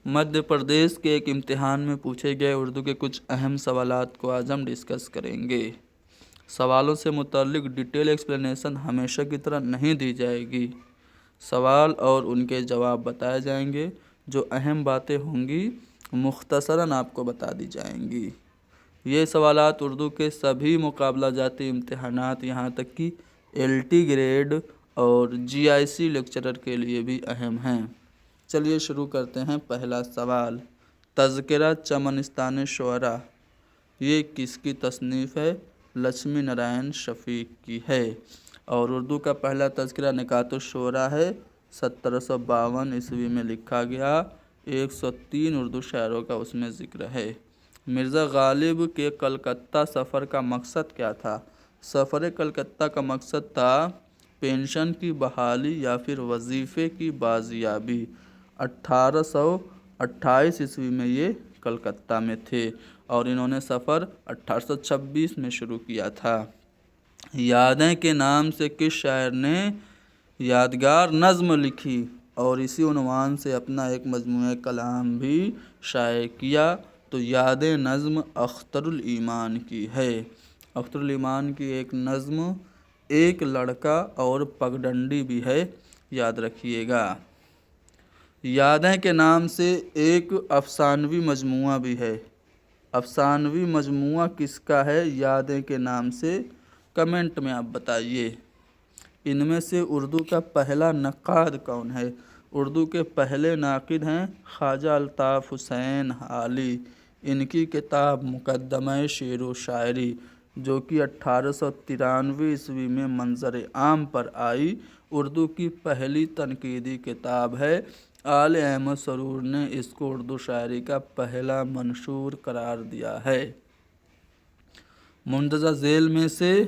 مدھیہ پردیش کے ایک امتحان میں پوچھے گئے اردو کے کچھ اہم سوالات کو آج ہم ڈسکس کریں گے۔ سوالوں سے متعلق ڈیٹیل ایکسپلینیشن ہمیشہ کی طرح نہیں دی جائے گی۔ سوال اور ان کے جواب بتائے جائیں گے، جو اہم باتیں ہوں گی مختصراً آپ کو بتا دی جائیں گی۔ یہ سوالات اردو کے سبھی مقابلہ جاتی امتحانات یہاں تک کہ LT گریڈ اور GIC لیکچرر کے لیے بھی اہم ہیں۔ چلیے شروع کرتے ہیں۔ پہلا سوال، تذکرہ چمنستان شعراء یہ کس کی تصنیف ہے؟ لکشمی نارائن شفیق کی ہے، اور اردو کا پہلا تذکرہ نکات الشعراء ہے، 1752 عیسوی میں لکھا گیا۔ 103 اردو شاعروں کا اس میں ذکر ہے۔ مرزا غالب کے کلکتہ سفر کا مقصد کیا تھا؟ سفر کلکتہ کا مقصد تھا پینشن کی بحالی یا پھر وظیفے کی بازیابی۔ 1828 عیسوی میں یہ کلکتہ میں تھے، اور انہوں نے سفر 1826 میں شروع کیا تھا۔ یادیں کے نام سے کس شاعر نے یادگار نظم لکھی اور اسی عنوان سے اپنا ایک مجموعہ کلام بھی شائع کیا؟ تو یادیں نظم اختر الایمان کی ہے۔ اختر الایمان کی ایک نظم ایک لڑکا اور پگڈنڈی بھی ہے، یاد رکھیے گا۔ یادیں کے نام سے ایک افسانوی مجموعہ بھی ہے۔ افسانوی مجموعہ کس کا ہے یادیں کے نام سے؟ کمنٹ میں آپ بتائیے۔ ان میں سے اردو کا پہلا نقاد کون ہے؟ اردو کے پہلے ناقد ہیں خواجہ الطاف حسین حالی۔ ان کی کتاب مقدمہ شعر و شاعری، جو کہ 1893 عیسوی میں منظر عام پر آئی، اردو کی پہلی تنقیدی کتاب ہے۔ آل احمد سرور نے اس کو اردو شاعری کا پہلا منشور قرار دیا ہے۔ مندرجہ ذیل میں سے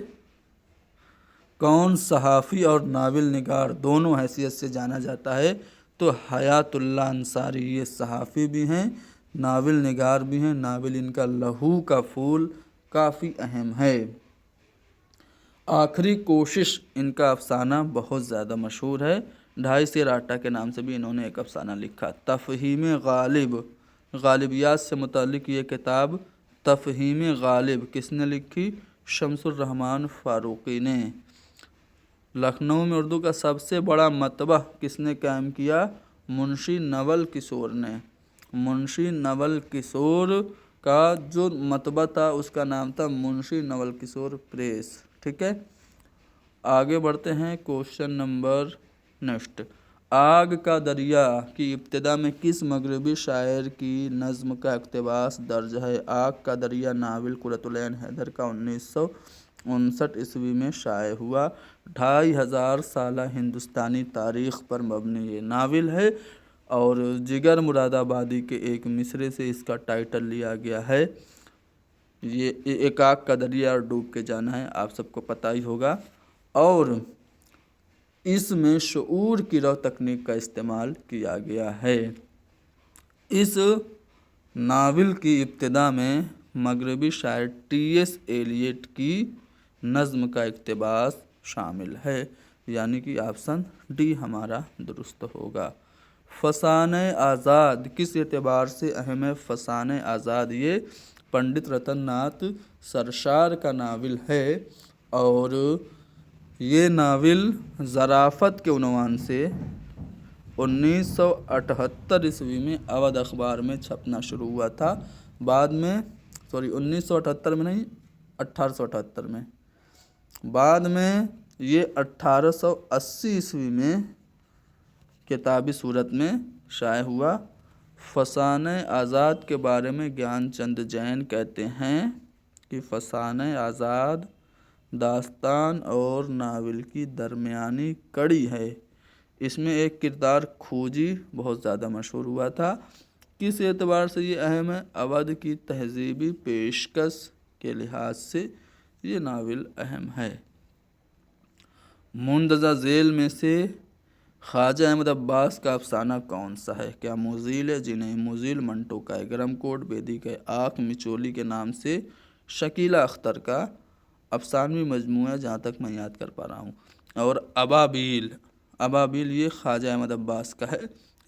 کون صحافی اور ناول نگار دونوں حیثیت سے جانا جاتا ہے؟ تو حیات اللہ انصاری، یہ صحافی بھی ہیں، ناول نگار بھی ہیں۔ ناول ان کا لہو کا پھول کافی اہم ہے۔ آخری کوشش ان کا افسانہ بہت زیادہ مشہور ہے۔ 2.5 سیر آٹا کے نام سے بھی انہوں نے ایک افسانہ لکھا۔ تفہیم غالب، غالبیات سے متعلق یہ کتاب تفہیم غالب کس نے لکھی؟ شمس الرحمن فاروقی نے۔ لکھنؤ میں اردو کا سب سے بڑا مطبع کس نے قائم کیا؟ منشی نول کشور نے۔ منشی نول کشور کا جو مطبع تھا اس کا نام تھا منشی نول کشور پریس۔ ٹھیک ہے، آگے بڑھتے ہیں۔ کوشچن نمبر نیکسٹ، آگ کا دریا کی ابتدا میں کس مغربی شاعر کی نظم کا اقتباس درج ہے؟ آگ کا دریا ناول قرۃ العین حیدر کا 1959 عیسوی میں شائع ہوا۔ 2500 سالہ ہندوستانی تاریخ پر مبنی یہ ناول ہے، اور جگر مراد آبادی کے ایک مصرے سے اس کا ٹائٹل لیا گیا ہے۔ یہ ایک آگ کا دریا اور ڈوب کے جانا ہے، آپ سب کو پتہ ہی ہوگا۔ اور اس میں شعور کی رو تکنیک کا استعمال کیا گیا ہے۔ اس ناول کی ابتدا میں مغربی شاعر TS ایلیٹ کی نظم کا اقتباس شامل ہے، یعنی کہ آپشن ڈی ہمارا درست ہوگا۔ فسانہ آزاد کس اعتبار سے اہم ہے؟ فسانہ آزاد یہ پنڈت رتن ناتھ سرشار کا ناول ہے، اور یہ ناول ظرافت کے عنوان سے 1978 عیسوی میں اودھ اخبار میں چھپنا شروع ہوا تھا۔ بعد میں 1978 میں نہیں، 1878 میں، بعد میں یہ 1880 عیسوی میں کتابی صورت میں شائع ہوا۔ فسانہ آزاد کے بارے میں گیان چند جین کہتے ہیں کہ فسانہ آزاد داستان اور ناول کی درمیانی کڑی ہے۔ اس میں ایک کردار کھوجی بہت زیادہ مشہور ہوا تھا۔ کس اعتبار سے یہ اہم ہے؟ اودھ کی تہذیبی پیشکش کے لحاظ سے یہ ناول اہم ہے۔ مندرجہ ذیل میں سے خواجہ احمد عباس کا افسانہ کون سا ہے؟ کیا موزیل ہے؟ جی نہیں، موزیل منٹو کا ہے۔ گرم کوٹ بیدی کا ہے۔ آنکھ مچولی کے نام سے شکیلہ اختر کا افسانوی مجموعہ ہے، جہاں تک میں یاد کر پا رہا ہوں۔ اور ابابیل، ابابیل یہ خواجہ احمد عباس کا ہے،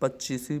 25,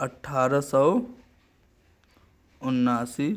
1879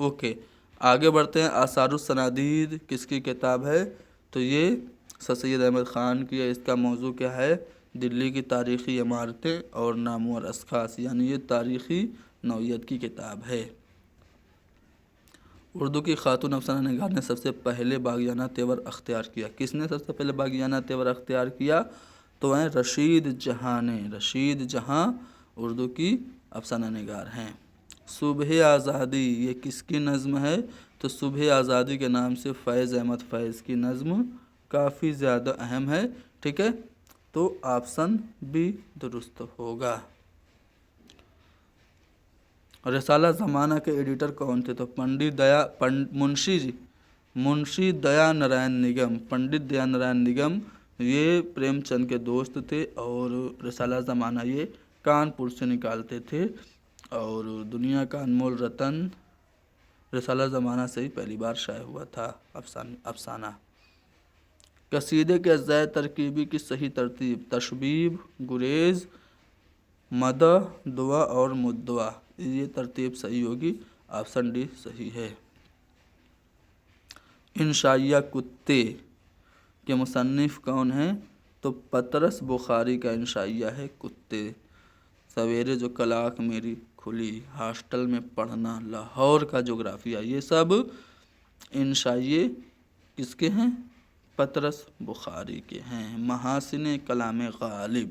اوکے، آگے بڑھتے ہیں۔ آثار السنادید کس کی کتاب ہے؟ تو یہ سر سید احمد خان کی ہے۔ اس کا موضوع کیا ہے؟ دلی کی تاریخی عمارتیں اور نام اور اشخاص، یعنی یہ تاریخی نوعیت کی کتاب ہے۔ اردو کی خاتون افسانہ نگار نے سب سے پہلے باغیانہ تیور اختیار کیا۔ کس نے سب سے پہلے باغیانہ تیور اختیار کیا؟ تو ہیں رشید جہاں نے۔ رشید جہاں اردو کی افسانہ نگار ہیں۔ صبح آزادی یہ کس کی نظم ہے؟ تو صبح آزادی کے نام سے فیض احمد فیض کی نظم کافی زیادہ اہم ہے، ٹھیک ہے، تو آپشن بھی درست ہوگا۔ رسالہ زمانہ کے ایڈیٹر کون تھے؟ تو منشی دیا نارائن نگم۔ پنڈت دیا نارائن نگم یہ پریم چند کے دوست تھے اور رسالہ زمانہ یہ کانپور سے نکالتے تھے، اور دنیا کا انمول رتن رسالہ زمانہ سے ہی پہلی بار شائع ہوا تھا افسانہ۔ قصیدے کے اجزائے ترکیبی کی صحیح ترتیب: تشبیب، گریز، مدح، دعا اور مدعا۔ یہ ترتیب صحیح ہوگی، آپشن ڈی صحیح ہے۔ انشائیہ کتے کے مصنف کون ہیں؟ تو پطرس بخاری کا انشائیہ ہے کتے۔ سویرے جو کلاک میری کھلی، ہاسٹل میں پڑھنا، لاہور کا جغرافیہ، یہ سب انشائیے کس کے ہیں؟ پطرس بخاری کے ہیں۔ محاسن کلام غالب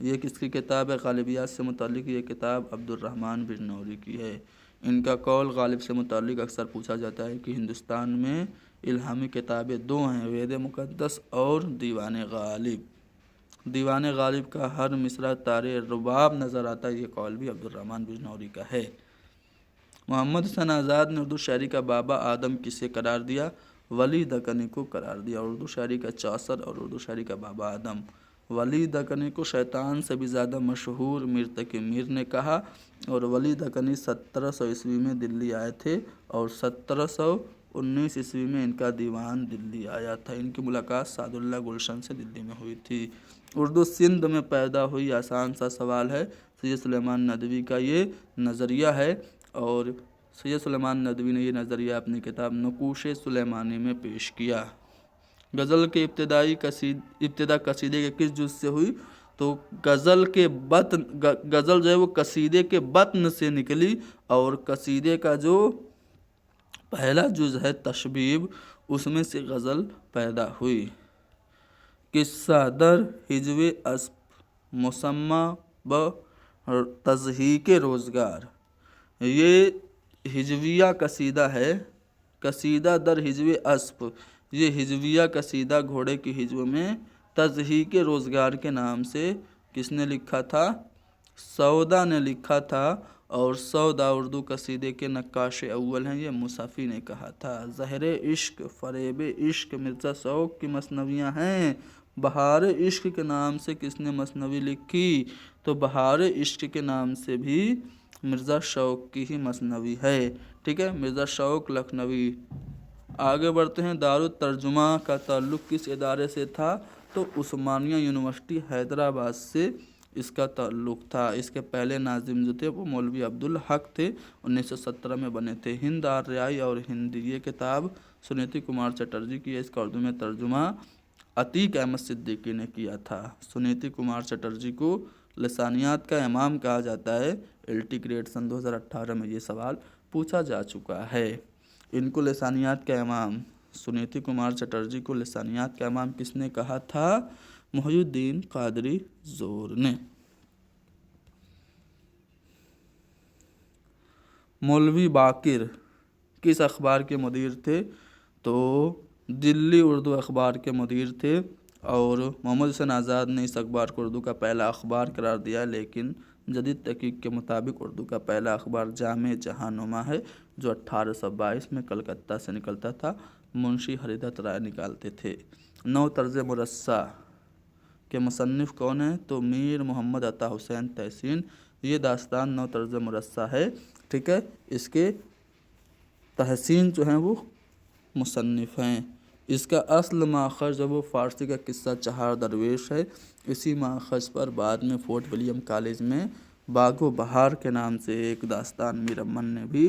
یہ کس کی کتاب ہے؟ غالبیات سے متعلق یہ کتاب عبد الرحمن بجنوری کی ہے۔ ان کا قول غالب سے متعلق اکثر پوچھا جاتا ہے کہ ہندوستان میں الہامی کتابیں دو ہیں، وید مقدس اور دیوان غالب۔ دیوان غالب کا ہر مصرع تار رباب نظر آتا ہے، یہ قول بھی عبد الرحمن بجنوری کا ہے۔ محمد حسین آزاد نے اردو شاعری کا بابا آدم کسے قرار دیا؟ ولی دکنی کو قرار دیا۔ اردو شاعری کا چوسر اور اردو شاعری کا بابا آدم۔ ولی دکنی کو شیطان سے بھی زیادہ مشہور میر تقی میر نے کہا، اور ولی دکنی 1700 عیسوی میں دلی آئے تھے اور 1719 عیسوی میں ان کا دیوان دلی آیا تھا۔ ان کی ملاقات سعد اللہ گلشن سے دلی میں ہوئی تھی۔ اردو سندھ میں پیدا ہوئی، آسان سا سوال ہے، سید سلیمان ندوی کا یہ نظریہ ہے، اور سید سلیمان ندوی نے یہ نظریہ اپنی کتاب نقوش سلیمانی میں پیش کیا۔ غزل کے ابتدا قصیدے کے کس جز سے ہوئی؟ تو غزل جو ہے وہ قصیدے کے بطن سے نکلی، اور قصیدے کا جو پہلا جز ہے تشبیب، اس میں سے غزل پیدا ہوئی۔ قصہ در ہجو اسپ مسمى بتضحیک روزگار یہ ہجویہ قصیدہ ہے۔ قصیدہ در ہجو اسپ یہ ہجویہ قصیدہ گھوڑے کی ہجو میں تضحیک روزگار کے نام سے کس نے لکھا تھا؟ سودا نے لکھا تھا، اور سودا اردو قصیدے کے نقاش اول ہیں، یہ مصحفی نے کہا تھا۔ زہر عشق، فریب عشق مرزا شوق کی مثنویاں ہیں۔ بہار عشق کے نام سے کس نے مثنوی لکھی؟ تو بہار عشق کے نام سے بھی مرزا شوق کی ہی مثنوی ہے، ٹھیک ہے، مرزا شوق لکھنوی۔ آگے بڑھتے ہیں۔ دارالترجمہ کا تعلق کس ادارے سے تھا؟ تو عثمانیہ یونیورسٹی حیدرآباد سے اس کا تعلق تھا۔ اس کے پہلے ناظم جو تھے وہ مولوی عبدالحق تھے، 1917 میں بنے تھے۔ ہند آریائی اور ہندی یہ کتاب سنیتی کمار چٹرجی کی ہے۔ اس کا اردو میں ترجمہ عتیق احمد صدیقی نے کیا تھا۔ سنیتی کمار چٹرجی کو لسانیات کا امام کہا جاتا ہے۔ LT گریڈ سن 2018 میں یہ سوال پوچھا جا چکا ہے۔ ان کو لسانیات کا امام، سنیتی کمار چٹرجی کو لسانیات کا امام کس نے کہا تھا؟ محی الدین قادری زور نے۔ مولوی باقر کس اخبار کے مدیر تھے؟ تو دلی اردو اخبار کے مدیر تھے، اور محمد حسین آزاد نے اس اخبار کو اردو کا پہلا اخبار قرار دیا، لیکن جدید تحقیق کے مطابق اردو کا پہلا اخبار جامع جہاں نما ہے، جو 1822 میں کلکتہ سے نکلتا تھا۔ منشی ہری دت رائے نکالتے تھے۔ نو طرز مرصع کے مصنف کون ہیں؟ تو میر محمد عطا حسین تحسین۔ یہ داستان نو طرز مرصع ہے، ٹھیک ہے، اس کے تحسین جو ہیں وہ مصنف ہیں۔ اس کا اصل ماخذ جو وہ فارسی کا قصہ چہار درویش ہے۔ اسی ماخذ پر بعد میں فورٹ ولیم کالج میں باغ و بہار کے نام سے ایک داستان میر امن نے بھی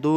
2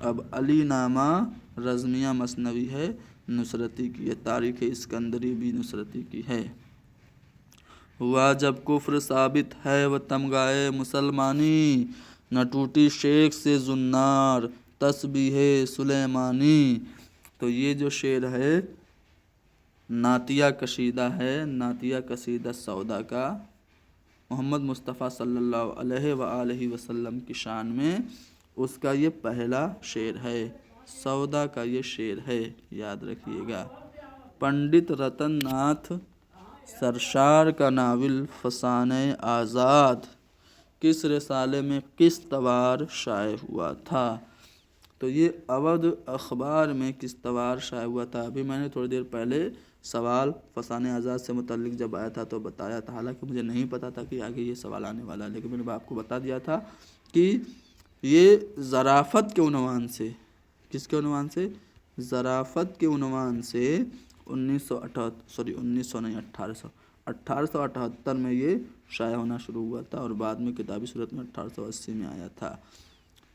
اب علی نامہ رزمیہ مثنوی ہے نصرتی کی ہے، تاریخ اسکندری بھی نصرتی کی ہے۔ ہوا جب کفر ثابت ہے و تمغائے مسلمانی، نہ ٹوٹی شیخ سے زنار تسبیح سلیمانی۔ تو یہ جو شعر ہے نعتیہ قصیدہ ہے، نعتیہ قصیدہ سودا کا، محمد مصطفیٰ صلی اللہ علیہ وآلہ وسلم کی شان میں، اس کا یہ پہلا شعر ہے، سودا کا یہ شعر ہے، یاد رکھیے گا۔ پنڈت رتن ناتھ سرشار کا ناول فسانہ آزاد کس رسالے میں کس توار شائع ہوا تھا؟ تو یہ اودھ اخبار میں کس توار شائع ہوا تھا؟ ابھی میں نے تھوڑی دیر پہلے سوال فسانہ آزاد سے متعلق جب آیا تھا تو بتایا تھا، حالانکہ مجھے نہیں پتا تھا کہ آگے یہ سوال آنے والا ہے، لیکن میں نے آپ کو بتا دیا تھا کہ یہ ظرافت کے عنوان سے، کس کے عنوان سے؟ ظرافت کے عنوان سے 1878 میں یہ شائع ہونا شروع ہوا تھا، اور بعد میں کتابی صورت میں 1880 میں آیا تھا۔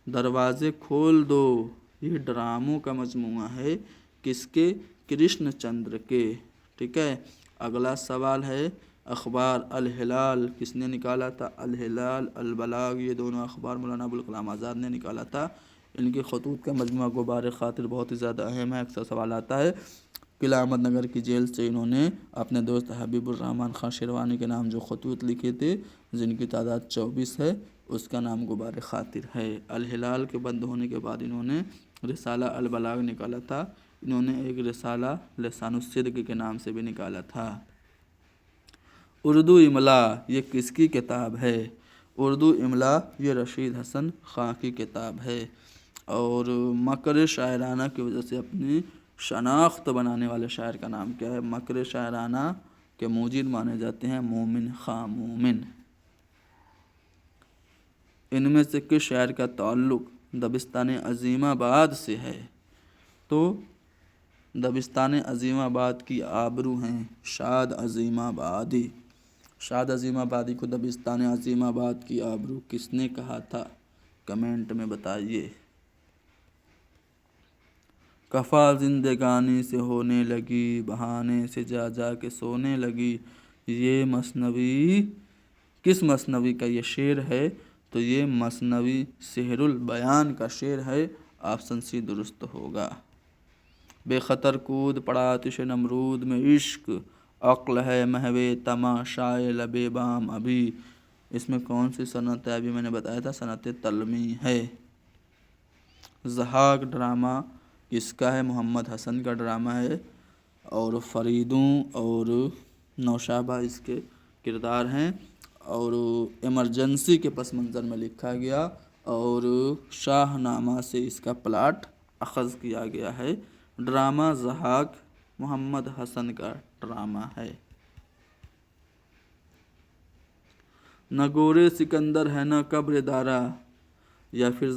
دروازے کھول دو یہ ڈراموں کا مجموعہ ہے، کس کے؟ کرشن چندر کے، ٹھیک ہے۔ اگلا سوال ہے اخبار الہلال کس نے نکالا تھا؟ الہلال، البلاغ، یہ دونوں اخبار مولانا ابوالکلام آزاد نے نکالا تھا۔ ان کے خطوط کا مجموعہ غبار خاطر بہت ہی زیادہ اہم ہے، اکثر سوال آتا ہے۔ قلعہ احمد نگر کی جیل سے انہوں نے اپنے دوست حبیب الرحمن خان شیروانی کے نام جو خطوط لکھے تھے، جن کی تعداد 24 ہے، اس کا نام غبار خاطر ہے۔ الہلال کے بند ہونے کے بعد انہوں نے رسالہ البلاغ نکالا تھا، انہوں نے ایک رسالہ لسان الصدق کے نام سے بھی نکالا تھا۔ اردو املا یہ کس کی کتاب ہے؟ اردو املا یہ رشید حسن خان کی کتاب ہے، اور مکر شاعرانہ کی وجہ سے اپنی شناخت بنانے والے شاعر کا نام کیا ہے؟ مکر شاعرانہ کے موجد مانے جاتے ہیں مومن خان مومن۔ ان میں سے کس شاعر کا تعلق دبستان عظیم آباد سے ہے؟ تو دبستان عظیم آباد کی آبرو ہیں شاد عظیم آبادی۔ شاد عظیم آبادی کو دبستان عظیم آباد کی آبرو کس نے کہا تھا؟ کمنٹ میں بتائیے۔ کفا زندگانی سے ہونے لگی، بہانے سے جا جا کے سونے لگی، یہ مثنوی کس مثنوی کا یہ شعر ہے؟ تو یہ مثنوی سحر البیان کا شعر ہے، آپشن سی درست ہوگا۔ بے خطر کود پڑا آتش نمرود میں عشق، عقل ہے محو تماشائے لب بام ابھی، اس میں کون سی صنعت ہے؟ ابھی میں نے بتایا تھا صنعت تلمی ہے۔ ضحاک ڈرامہ کس کا ہے؟ محمد حسن کا ڈرامہ ہے، اور فریدوں اور نوشابہ اس کے کردار ہیں، اور ایمرجنسی کے پس منظر میں لکھا گیا، اور شاہ نامہ سے اس کا پلاٹ اخذ کیا گیا ہے۔ ڈرامہ ضحاک محمد حسن کا ڈرامہ ہے۔ نہ گورے سکندر ہے نہ قبر دارا، یا پھر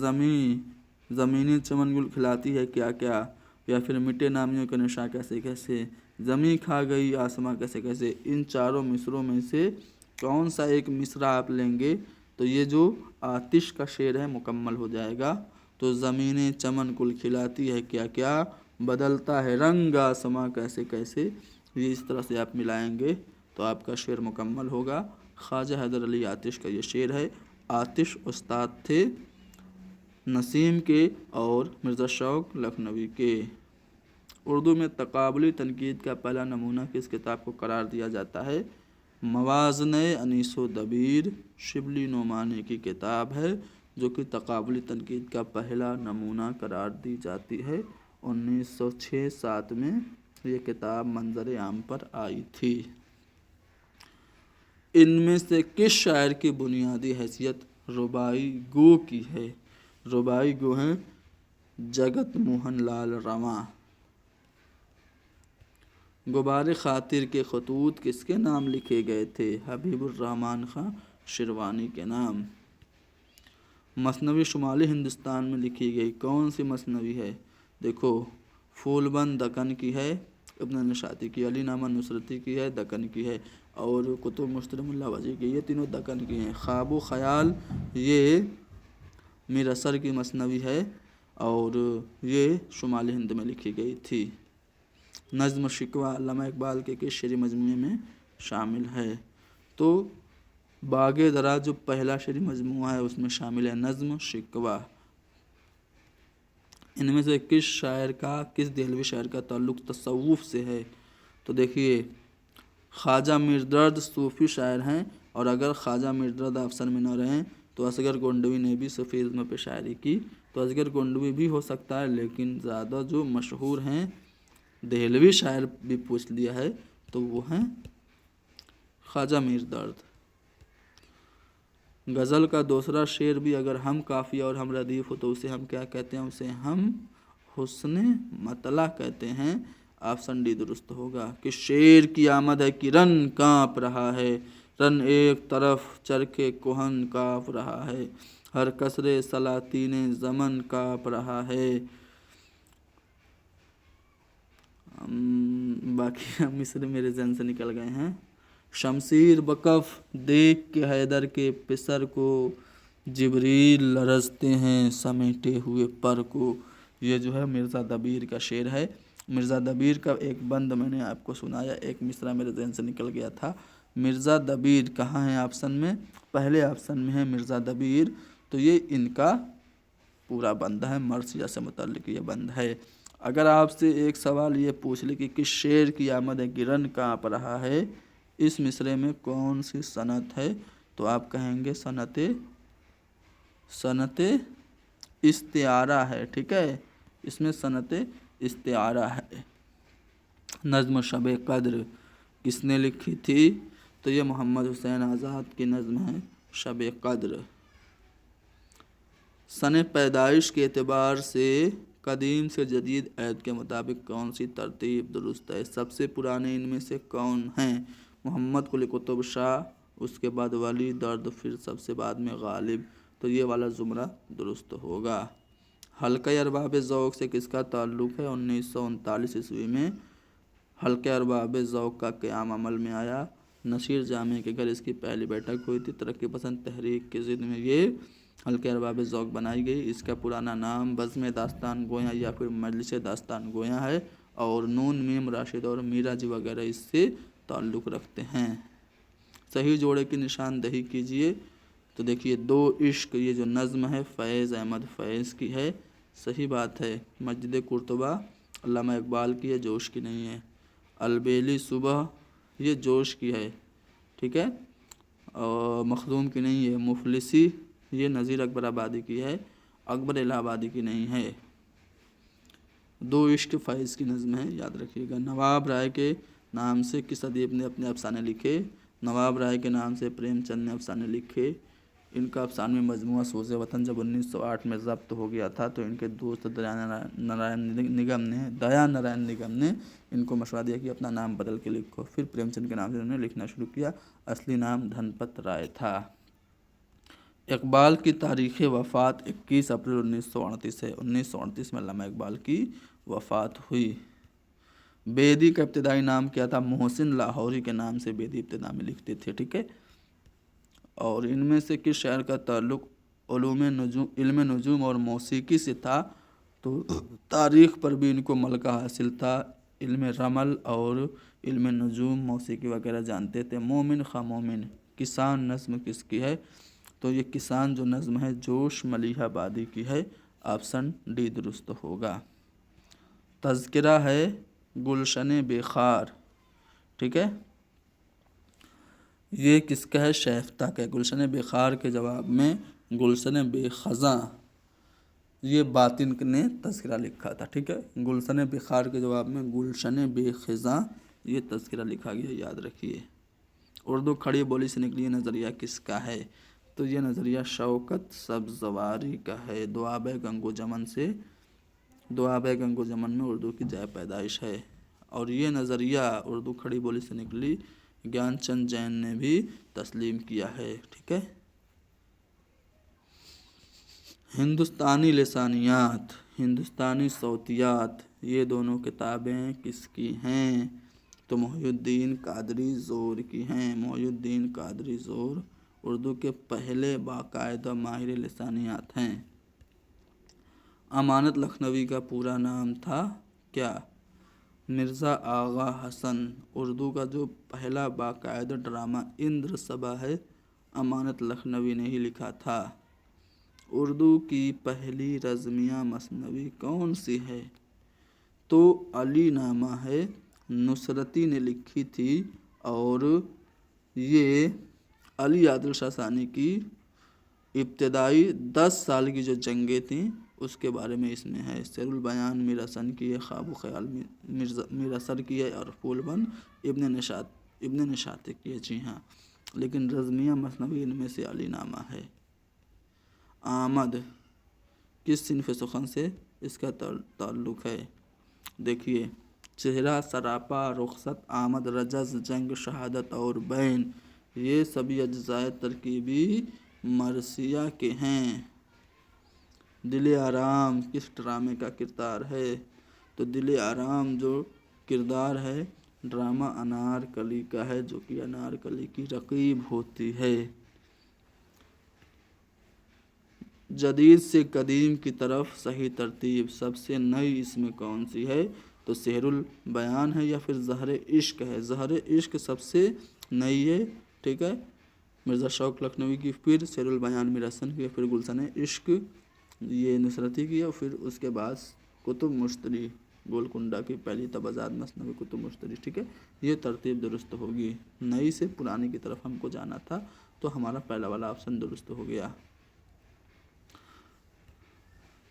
زمینی چمن گل کھلاتی ہے کیا کیا، یا پھر مٹے نامیوں کے نشاں کیسے کیسے، زمیں کھا گئی آسماں کیسے کیسے، ان چاروں مصروں میں سے کون سا ایک مصرع آپ لیں گے تو یہ جو آتش کا شعر ہے مکمل ہو جائے گا۔ تو زمین چمن گل کھلاتی ہے کیا کیا، بدلتا ہے رنگ آسماں کیسے کیسے، یہ اس طرح سے آپ ملائیں گے تو آپ کا شعر مکمل ہوگا۔ خواجہ حیدر علی آتش کا یہ شعر ہے۔ آتش استاد تھے نسیم کے اور مرزا شوق لکھنوی کے۔ اردو میں تقابلی تنقید کا پہلا نمونہ کس کتاب کو قرار دیا جاتا ہے؟ موازنہ انیس و دبیر شبلی نعمانی کی کتاب ہے، جو کہ تقابلی تنقید کا پہلا نمونہ قرار دی جاتی ہے۔ 1906-7 میں یہ کتاب منظر عام پر آئی تھی۔ ان میں سے کس شاعر کی بنیادی حیثیت رباعی گو کی ہے؟ رباعی گو ہیں جگت موہن لال رواں۔ غبار خاطر کے خطوط کس کے نام لکھے گئے تھے؟ حبیب الرحمن خان شیروانی کے نام۔ مثنوی شمالی ہندوستان میں لکھی گئی کون سی مثنوی ہے؟ دیکھو، پھول بند دکن کی ہے، ابن نشاطی کی، علی نامہ نصرتی کی ہے، دکن کی ہے، اور کتب مشتر ملا وجی کی، یہ تینوں دکن کی ہیں۔ خواب و خیال یہ میر اثر کی مثنوی ہے، اور یہ شمالی ہند میں لکھی گئی تھی۔ نظم شکوہ علامہ اقبال کے کس شعری مجموعے میں شامل ہے؟ تو باغ درا جو پہلا شعری مجموعہ ہے اس میں شامل ہے نظم شکوہ۔ ان میں سے کس شاعر کا، کس دہلوی شاعر کا تعلق تصوف سے ہے؟ تو دیکھیے خواجہ میردرد صوفی شاعر ہیں، اور اگر خواجہ میردرد آپشن میں نہ رہیں تو اصغر گونڈوی نے بھی صوفیزم پہ شاعری کی، تو اصغر گونڈوی بھی ہو سکتا ہے، لیکن زیادہ جو مشہور ہیں دہلوی شاعر بھی پوچھ لیا ہے تو وہ ہیں خواجہ میردرد۔ غزل کا دوسرا شعر بھی اگر ہم قافیہ اور ہم ردیف ہو تو اسے ہم کیا کہتے ہیں؟ اسے ہم حسن مطلع کہتے ہیں۔ آپشن ڈی درست ہوگا کہ شعر کی آمد ہے کہ رن کانپ رہا ہے، رن ایک طرف چرخے کہن کانپ رہا ہے، ہر کسرے سلاطین زمن کانپ رہا ہے۔ باقی مصر میرے ذہن سے نکل گئے ہیں۔ شمشیر بکف دیکھ کے حیدر کے پسر کو، جبریل لرزتے ہیں سمیٹے ہوئے پر کو۔ یہ جو ہے مرزا دبیر کا شعر ہے۔ مرزا دبیر کا ایک بند میں نے آپ کو سنایا، ایک مصرع میرے ذہن سے نکل گیا تھا۔ مرزا دبیر کہاں ہے آپشن میں؟ پہلے آپشن میں ہے مرزا دبیر، تو یہ ان کا پورا بند ہے، مرثیہ سے متعلق یہ بند ہے۔ اگر آپ سے ایک سوال یہ پوچھ لے کہ کس شعر کی آمد ہے کہ رن کانپ رہا ہے، اس مصرعے میں کون سی صنعت ہے، تو آپ کہیں گے صنعت استعارہ ہے، ٹھیک ہے، اس میں صنعت استعارہ ہے۔ نظم شب قدر کس نے لکھی تھی؟ تو یہ محمد حسین آزاد کی نظم ہے شب قدر۔ سن پیدائش کے اعتبار سے قدیم سے جدید عہد کے مطابق کون سی ترتیب درست ہے؟ سب سے پرانے ان میں سے کون ہیں؟ محمد قلی قطب شاہ، اس کے بعد ولی درد، پھر سب سے بعد میں غالب، تو یہ والا زمرہ درست ہوگا۔ حلقہ ارباب ذوق سے کس کا تعلق ہے؟ 1939 عیسوی میں حلقہ ارباب ذوق کا قیام عمل میں آیا۔ نصیر جامع کے گھر اس کی پہلی بیٹھک ہوئی تھی۔ ترقی پسند تحریک کے ضد میں یہ حلقہ ارباب ذوق بنائی گئی۔ اس کا پرانا نام بزم داستان گویاں یا پھر مجلس داستان گویاں ہے، اور نون میم راشد اور میرا جی وغیرہ اس سے تعلق رکھتے ہیں۔ صحیح جوڑے کی نشاندہی کیجیے۔ تو دیکھیے دو عشق، یہ جو نظم ہے فیض احمد فیض کی ہے، صحیح بات ہے۔ مسجد قرطبہ علامہ اقبال کی ہے، جوش کی نہیں ہے۔ البیلی صبح یہ جوش کی ہے، ٹھیک ہے، اور مخدوم کی نہیں ہے۔ مفلسی یہ نذیر اکبر آبادی کی ہے، اکبر الہ آبادی کی نہیں ہے۔ دو عشق فیض کی نظم ہے، یاد رکھیے گا۔ نواب رائے کے نام سے کس ادیب نے اپنے افسانے لکھے؟ نواب رائے کے نام سے پریم چند نے افسانے لکھے۔ ان کا افسانوی مجموعہ سوز وطن جب 1908 میں ضبط ہو گیا تھا تو ان کے دوست دیا نارائن نگم نے ان کو مشورہ دیا کہ اپنا نام بدل کے لکھو۔ پھر پریم چند کے نام سے انہوں نے لکھنا شروع کیا۔ اصلی نام دھن پت رائے تھا۔ اقبال کی تاریخ وفات 21 اپریل 1938 ہے۔ 1938 میں علامہ اقبال کی وفات ہوئی۔ بیدی کا ابتدائی نام کیا تھا؟ محسن لاہوری کے نام سے بیدی ابتدا میں لکھتے تھے، ٹھیک ہے۔ اور ان میں سے کس شاعر کا تعلق علم نجوم اور موسیقی سے تھا؟ تو تاریخ پر بھی ان کو ملکہ حاصل تھا، علم رمل اور علم نجوم موسیقی وغیرہ جانتے تھے۔ مومن خواہ مومن کسان نظم کس کی ہے؟ تو یہ کسان جو نظم ہے جوش ملیح آبادی کی ہے۔ آپشن ڈی درست ہوگا۔ تذکرہ ہے گلشن بے خار، ٹھیک ہے، یہ کس کا ہے؟ شیفتہ کا ہے۔ گلشن بے خار کے جواب میں گلشن بے خزاں، یہ باطن نے تذکرہ لکھا تھا، ٹھیک ہے۔ گلشن بے خار کے جواب میں گلشن بے خزاں یہ تذکرہ لکھا گیا، یاد رکھیے۔ اردو کھڑی بولی سے نکلی یہ نظریہ کس کا ہے؟ تو یہ نظریہ شوکت سبزواری کا ہے۔ دوآب گنگ و جمن سے، دوآب گنگ و جمن میں اردو کی جائے پیدائش ہے، اور یہ نظریہ اردو کھڑی بولی سے نکلی گیان چند جین نے بھی تسلیم کیا ہے، ٹھیک ہے۔ ہندوستانی لسانیات، ہندوستانی صوتیات، یہ دونوں کتابیں کس کی ہیں؟ تو محی الدین قادری زور کی ہیں۔ محی الدین قادری زور اردو کے پہلے باقاعدہ ماہر لسانیات ہیں۔ امانت لکھنوی کا پورا نام تھا کیا؟ مرزا آغا حسن۔ اردو کا جو پہلا باقاعدہ ڈرامہ اندر صبا ہے امانت لکھنوی نے ہی لکھا تھا۔ اردو کی پہلی رزمیہ مثنوی کون سی ہے؟ تو علی نامہ ہے، نصرتی نے لکھی تھی، اور یہ علی عادل شاہ ثانی کی ابتدائی 10 سال کی جو جنگیں تھیں اس کے بارے میں اس میں ہے۔ سیر البیان میر حسن کی ہے، خواب و خیال میر اثر کی ہے، اور پھول بند ابن نشاط کی ہے۔ جی ہاں، لیکن رزمیہ مثنوی ان میں سے علی نامہ ہے۔ آمد کس صنف سخن سے اس کا تعلق ہے؟ دیکھیے، چہرہ، سراپا، رخصت، آمد، رجز، جنگ، شہادت اور بین، یہ سبھی اجزائے ترکیبی مرثیہ کے ہیں۔ دل آرام کس ڈرامے کا کردار ہے؟ تو دل آرام جو کردار ہے ڈرامہ انارکلی کا ہے، جو کہ انارکلی کی رقیب ہوتی ہے۔ جدید سے قدیم کی طرف صحیح ترتیب، سب سے نئی اس میں کون سی ہے؟ تو سحر البیان ہے یا پھر زہر عشق ہے۔ زہر عشق سب سے نئی ہے، ٹھیک ہے، مرزا شوق لکھنوی کی، پھر سحر البیان میر حسن کی، پھر گلشن عشق یہ نصرتی کی، اور پھر اس کے بعد کتب مشتری گولکنڈہ کی پہلی تبازات مثنوی کتب مشتری، ٹھیک ہے، یہ ترتیب درست ہوگی۔ نئی سے پرانی کی طرف ہم کو جانا تھا، تو ہمارا پہلا والا آپشن درست ہو گیا۔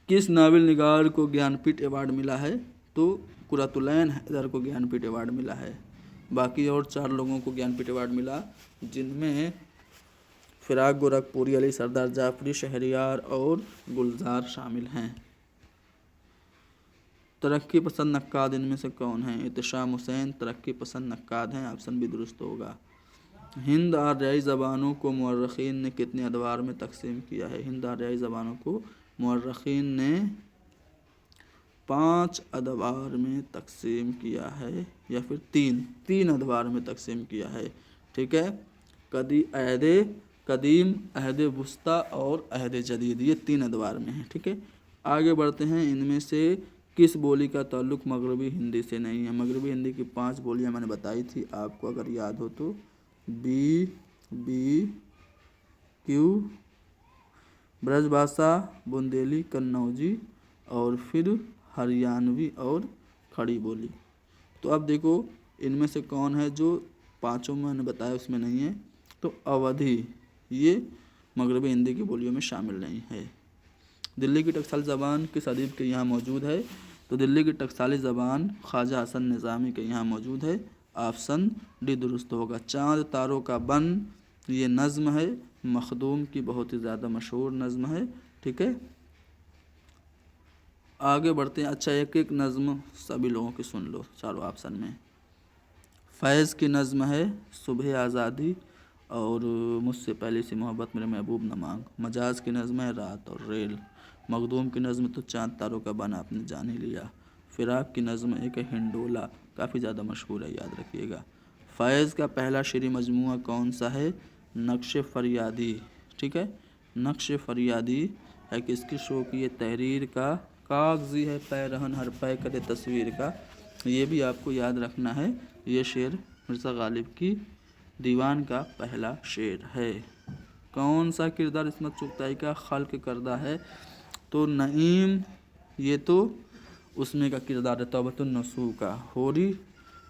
کس ناول نگار کو گیان پیٹھ ایوارڈ ملا ہے؟ تو قرۃ العین حیدر کو گیان پیٹھ ایوارڈ ملا ہے۔ باقی اور 4 لوگوں کو گیان پیٹھ ایوارڈ ملا، جن میں فراق گورکھپوری، علی سردار جعفری، شہریار اور گلزار شامل ہیں۔ ترقی پسند نقاد ان میں سے کون ہیں؟ احتشام حسین ترقی پسند نقاد ہیں، آپشن بھی درست ہوگا۔ ہند آریائی زبانوں کو مورخین نے کتنے ادوار میں تقسیم کیا ہے؟ ہند آریائی زبانوں کو مورخین نے 5 ادوار میں تقسیم کیا ہے، یا پھر 3 ادوار میں تقسیم کیا ہے، ٹھیک ہے، عہد قدیم، عہد وسطیٰ اور عہد جدید، یہ 3 ادوار میں ہیں، ٹھیک ہے۔ آگے بڑھتے ہیں، ان میں سے کس بولی کا تعلق مغربی ہندی سے نہیں ہے؟ مغربی ہندی کی 5 بولیاں میں نے بتائی تھی آپ کو، اگر یاد ہو تو بی کیو، برج بھاشا، بندیلی، قنوجی، اور پھر ہریانوی اور کھڑی بولی۔ تو اب دیکھو ان میں سے کون ہے جو 5 میں نے بتایا اس میں نہیں ہے؟ تو اودھی یہ مغربی ہندی کی بولیوں میں شامل نہیں ہے۔ دلی کی ٹکسالی زبان کس ادیب کے یہاں موجود ہے؟ تو دلی کی ٹکسالی زبان خواجہ حسن نظامی کے یہاں موجود ہے، آپشن ڈی درست ہوگا۔ چاند تاروں کا بن یہ نظم ہے، مخدوم کی بہت ہی زیادہ مشہور نظم ہے، ٹھیک ہے۔ آگے بڑھتے ہیں، اچھا ایک نظم سبھی لوگوں کی سن لو چاروں آپشن میں۔ فیض کی نظم ہے صبح آزادی اور مجھ سے پہلی سی محبت میرے محبوب نہ مانگ۔ مجاز کی نظم ہے رات اور ریل۔ مخدوم کی نظم تو چاند تاروں کا بن آپ نے جان ہی لیا۔ فراق کی نظم ایک ہنڈولہ، کافی زیادہ مشہور ہے، یاد رکھیے گا۔ فیض کا پہلا شعری مجموعہ کون سا ہے؟ نقش فریادی، ٹھیک ہے، نقش فریادی ہے کس کی شوقی تحریر کا؟ کاغذی ہے پیرہن ہر پے کرے تصویر کا، یہ بھی آپ کو یاد رکھنا ہے۔ یہ شعر مرزا غالب کی دیوان کا پہلا شعر ہے۔ کون سا کردار عصمت چغتائی کا خلق کردہ ہے؟ تو نعیم، یہ تو اس میں کا کردار ہے توبۃ النصوح کا۔ ہوری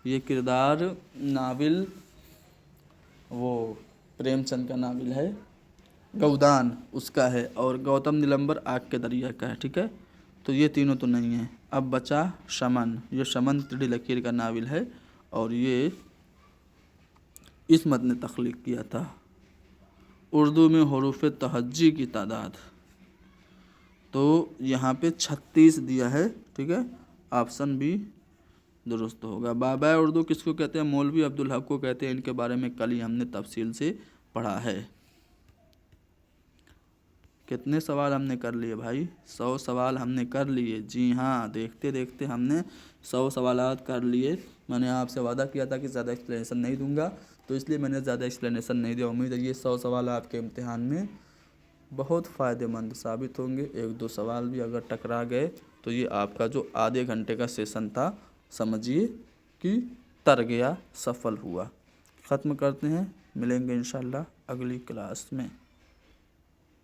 یہ کردار ناول وہ پریم چند کا ناول ہے گودان اس کا ہے، اور گوتم نیلمبر آگ کے دریا کا ہے، ٹھیک ہے۔ تو یہ تینوں تو نہیں ہیں۔ اب بچا شمن، یہ شمن ٹیڑھی لکیر کا ناول ہے، اور یہ عصمت نے تخلیق کیا تھا۔ اردو میں حروف تہجی کی تعداد تو یہاں پہ 36 دیا ہے، ٹھیک ہے، آپشن بھی درست ہوگا۔ بابا اردو کس کو کہتے ہیں؟ مولوی عبدالحق کو کہتے ہیں، ان کے بارے میں کل ہی ہم نے تفصیل سے پڑھا ہے۔ کتنے سوال ہم نے کر لیے بھائی؟ 100 سوال ہم نے کر لیے، جی ہاں، دیکھتے دیکھتے ہم نے 100 سوالات کر لیے۔ میں نے آپ سے وعدہ کیا تھا کہ زیادہ ایکسپلینیشن نہیں دوں گا، تو اس لیے میں نے زیادہ ایکسپلینیشن نہیں دیا۔ امید ہے یہ 100 سوال آپ کے امتحان میں بہت فائدہ مند ثابت ہوں گے۔ ایک دو سوال بھی اگر ٹکرا گئے تو یہ آپ کا جو آدھے گھنٹے کا سیشن تھا سمجھیے کہ تر گیا، سفل ہوا۔ ختم کرتے ہیں، ملیں گے انشاءاللہ اگلی کلاس میں۔